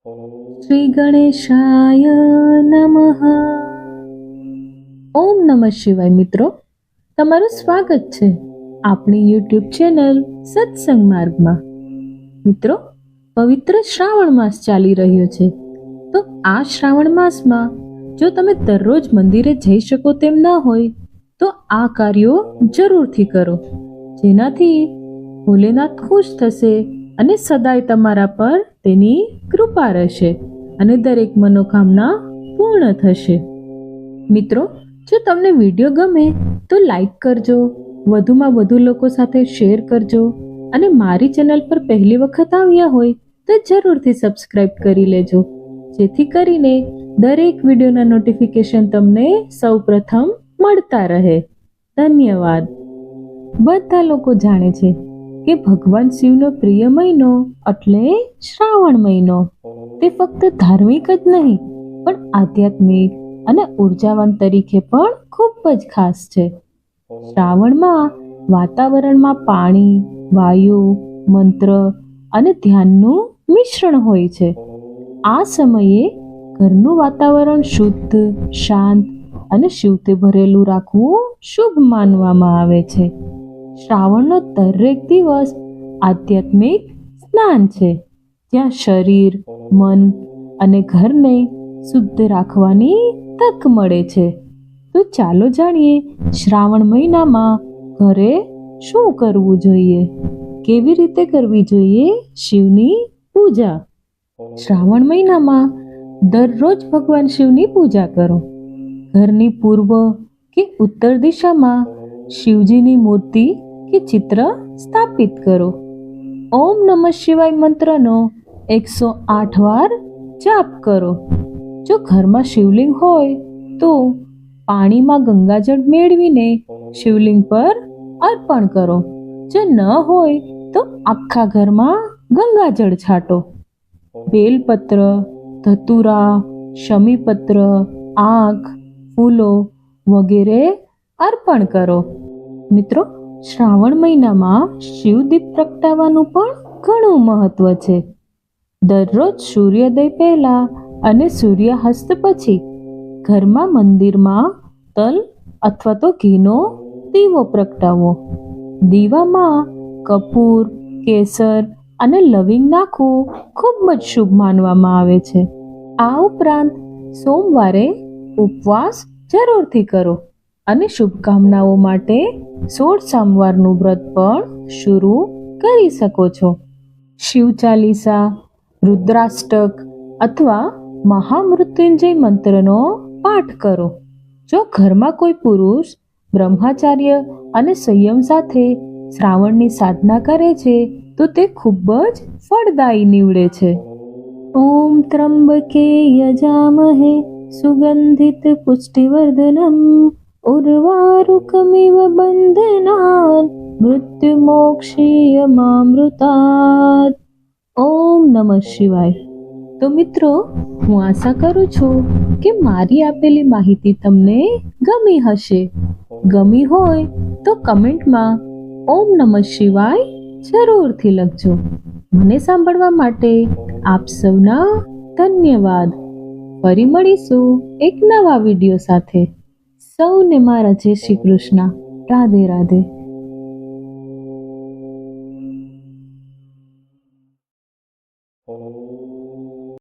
શ્રી ગણેશાય નમઃ. ઓમ નમઃ શિવાય. મિત્રો, તમારું સ્વાગત છે આપણી યુટ્યુબ ચેનલ સત્સંગ માર્ગમાં. મિત્રો, પવિત્ર શ્રાવણ માસ ચાલી રહ્યો છે, તો આ શ્રાવણ માસમાં જો તમે દરરોજ મંદિરે જઈ શકો તેમ ન હોય તો આ કાર્યો જરૂરથી કરો, જેનાથી ભોલેનાથ ખુશ થશે અને સદાય તમારા પર તેની કૃપા રહેશે અને દરેક મનોકામના પૂર્ણ થશે. મિત્રો, જો તમને વિડીયો ગમે તો લાઈક કરજો, વધુમાં વધુ લોકો સાથે શેર કરજો અને મારી ચેનલ પર પહેલી વખત આવ્યા હોય તો જરૂરથી સબસ્ક્રાઇબ કરી લેજો, જેથી કરીને દરેક વિડીયોના નોટિફિકેશન તમને સૌપ્રથમ મળતા રહે. ધન્યવાદ. બધા લોકો જાણે છે કે ભગવાન શિવનો પ્રિય મહિનો એટલે શ્રાવણ મહિનો. તે ફક્ત ધાર્મિક જ નહીં પણ આધ્યાત્મિક અને ઉર્જાવાન તરીકે પણ ખૂબ જ ખાસ છે. શ્રાવણમાં વાતાવરણમાં પાણી, વાયુ, મંત્ર અને ધ્યાનનું મિશ્રણ હોય છે. આ સમયે ઘરનું વાતાવરણ શુદ્ધ, શાંત અને શિવથી ભરેલું રાખવું શુભ માનવામાં આવે છે. શ્રાવણનો દરેક દિવસ આધ્યાત્મિક સ્નાન છે, જ્યાં શરીર, મન અને ઘરને શુદ્ધ રાખવાની તક મળે છે. તો ચાલો જાણીએ શ્રાવણ મહિનામાં ઘરે શું કરવું જોઈએ, કેવી રીતે કરવી જોઈએ શિવની પૂજા. શ્રાવણ મહિનામાં દરરોજ ભગવાન શિવની પૂજા કરો. ઘરની પૂર્વ કે ઉત્તર દિશામાં શિવજીની મૂર્તિ કે ચિત્ર સ્થાપિત કરો. ઓમ નમઃ શિવાય મંત્રનો 108 વાર જાપ કરો. જો ઘરમાં શિવલિંગ હોય તો પાણીમાં ગંગાજળ મેળવીને શિવલિંગ પર અર્પણ કરો. જો ન હોય તો આખા ઘરમાં ગંગાજળ છાંટો. બેલપત્ર, ધતુરા, શમીપત્ર, આંખ, ફૂલો વગેરે અર્પણ કરો. મિત્રો, શ્રાવણ મહિનામાં શિવદીપ પ્રગટાવવાનું પણ ઘણું મહત્વ છે. દરરોજ સૂર્યોદય પહેલા અને સૂર્યાસ્ત પછી ઘરમાં મંદિરમાં તલ અથવા તો ઘીનો દીવો પ્રગટાવો. દીવામાં કપૂર, કેસર અને લવિંગ નાખવું ખૂબ જ શુભ માનવામાં આવે છે. આ ઉપરાંત સોમવારે ઉપવાસ જરૂરથી કરો અને શુભકામનાઓ માટે 16 સોમવારનું વ્રત પણ શરૂ કરી શકો છો. શિવ ચાલીસા, રુદ્રાષ્ટક અથવા મહામૃત્યુંજય મંત્રનો પાઠ કરો. જો ઘરમાં કોઈ પુરુષ બ્રહ્મચાર્ય અને સંયમ સાથે શ્રાવણની સાધના કરે છે તો તે ખૂબ જ ફળદાયી નીવડે છે. ઓમ ત્રંબકે યજામહે સુગંધિત પુષ્ટિવર્ધનમ ઉર્વારુકમિવ બંધનાન મૃત્યુમોક્ષીયમામૃતાત. ઓમ નમઃ શિવાય. તો મિત્રો, હું આશા કરું છું કે મારી આપેલી માહિતી તમને ગમી હશે. ગમી હોય તો કમેન્ટમાં ઓમ નમઃ શિવાય જરૂરથી લખજો. મને સાંભળવા માટે આપ સૌના ધન્યવાદ. ફરી મળીશું એક નવા વિડીયો સાથે. સૌને મારા જય શ્રી કૃષ્ણ. રાધે રાધે.